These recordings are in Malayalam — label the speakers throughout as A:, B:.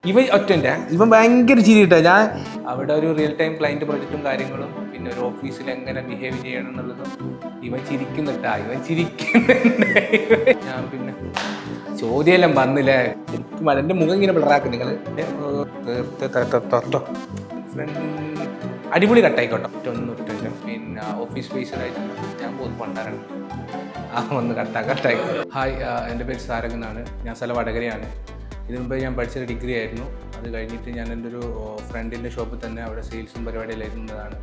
A: ഇവൻ ഒറ്റൻ്റെ ഇവൻ ഭയങ്കര ചിരി കിട്ടുക. ഞാൻ അവിടെ ഒരു റിയൽ ടൈം ക്ലയൻറ്റ് പ്രൊജക്റ്റും കാര്യങ്ങളും പിന്നെ ഒരു ഓഫീസിൽ എങ്ങനെ ബിഹേവ് ചെയ്യണം എന്നുള്ളതും ഇവൻ ചിരിക്കുന്നുട്ടാ, ഇവൻ ചിരിക്കുന്നുണ്ട്. ഞാൻ പിന്നെ ചോദ്യമെല്ലാം വന്നില്ലേ, എൻ്റെ മുഖം ഇങ്ങനെ പിളറാക്കും നിങ്ങൾ. ഫ്രണ്ട് അടിപൊളി കട്ടായിക്കോട്ടെ. ഒറ്റൊന്നും പിന്നെ ഓഫീസ് ബേസ്ഡായിട്ട് ഞാൻ പോകുന്നു പണ്ടാരാണ് ഒന്ന് കട്ടായി. ഹായ്, എൻ്റെ പേര് സാരംഗ് എന്നാണ്. ഞാൻ സ്ഥലം വടകരയാണ്. ഇതിനു മുമ്പ് ഞാൻ പഠിച്ചത് ഡിഗ്രി ആയിരുന്നു. അത് കഴിഞ്ഞിട്ട് ഞാൻ എൻ്റെ ഒരു ഫ്രണ്ടിൻ്റെ ഷോപ്പിൽ തന്നെ അവിടെ സെയിൽസും പരിപാടിയിലായിരുന്നതാണ്.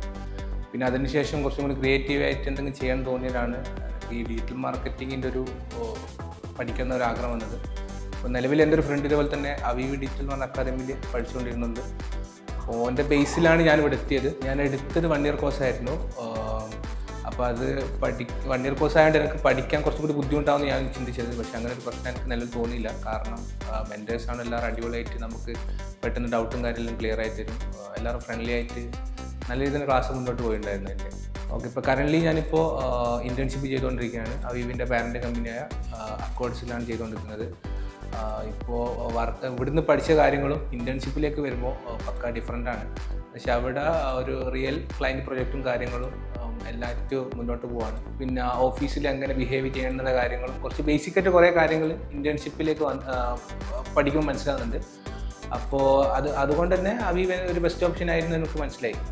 A: പിന്നെ അതിനുശേഷം കുറച്ചും കൂടി ക്രിയേറ്റീവായിട്ട് എന്തെങ്കിലും ചെയ്യാൻ തോന്നിയതാണ് ഈ ഡിജിറ്റൽ മാർക്കറ്റിങ്ങിൻ്റെ ഒരു പഠിക്കുന്ന ഒരു ആഗ്രഹം വന്നത്. അപ്പോൾ നിലവിൽ എൻ്റെ ഒരു ഫ്രണ്ട് ഇതുപോലെ തന്നെ അവീവ് ഡിജിറ്റൽ എന്ന് പറഞ്ഞ അക്കാദമിയിൽ പഠിച്ചുകൊണ്ടിരുന്നുണ്ട്. അപ്പോൾ എൻ്റെ ബേസിലാണ് ഞാനിവിടെ എത്തിയത്. ഞാൻ എടുത്തത് 1 ഇയർ കോഴ്സായിരുന്നു. അപ്പോൾ അത് 1 ഇയർ കോഴ്സ് ആയതുകൊണ്ട് എനിക്ക് പഠിക്കാൻ കുറച്ചും കൂടി ബുദ്ധിമുട്ടാവുമെന്ന് ഞാൻ ചിന്തിച്ചത്. പക്ഷേ അങ്ങനെ ഒരു പ്രശ്നം എനിക്ക് നിലവിൽ തോന്നിയില്ല. കാരണം മെൻറ്റേഴ്സാണ് എല്ലാവരും അടിപൊളിയായിട്ട് നമുക്ക് പെട്ടെന്ന് ഡൗട്ടും കാര്യമെല്ലാം ക്ലിയർ ആയി തരും. എല്ലാവരും ഫ്രണ്ട്ലി ആയിട്ട് നല്ല രീതിയിൽ ക്ലാസ് മുന്നോട്ട് പോയിട്ടുണ്ടായിരുന്നു എൻ്റെ. ഓക്കെ, ഇപ്പോൾ കറൻ്റ്ലി ഞാനിപ്പോൾ ഇൻറ്റേൺഷിപ്പ് ചെയ്തുകൊണ്ടിരിക്കുകയാണ്. അവീവിൻ്റെ പാരൻ്റ് കമ്പനിയായ അക്കോർഡ്സിലാണ് ചെയ്തുകൊണ്ടിരിക്കുന്നത്. ഇപ്പോൾ ഇവിടുന്ന് പഠിച്ച കാര്യങ്ങളും ഇൻറ്റേൺഷിപ്പിലേക്ക് വരുമ്പോൾ പക്ക ഡിഫറൻ്റ് ആണ്. പക്ഷെ അവിടെ ഒരു റിയൽ ക്ലയൻറ്റ് പ്രൊജക്റ്റും കാര്യങ്ങളും എല്ലാറ്റും മുന്നോട്ട് പോവാണ്. പിന്നെ ഓഫീസിൽ എങ്ങനെ ബിഹേവ് ചെയ്യണമെന്നുള്ള കാര്യങ്ങളും കുറച്ച് ബേസിക്കായിട്ട് കുറേ കാര്യങ്ങൾ ഇൻറ്റേൺഷിപ്പിലേക്ക് പഠിക്കുമ്പോൾ മനസ്സിലാകുന്നുണ്ട്. അപ്പോൾ അതുകൊണ്ട് തന്നെ അവീവ് ഒരു ബെസ്റ്റ് ഓപ്ഷൻ ആയിരുന്നു എനിക്ക് മനസ്സിലായി.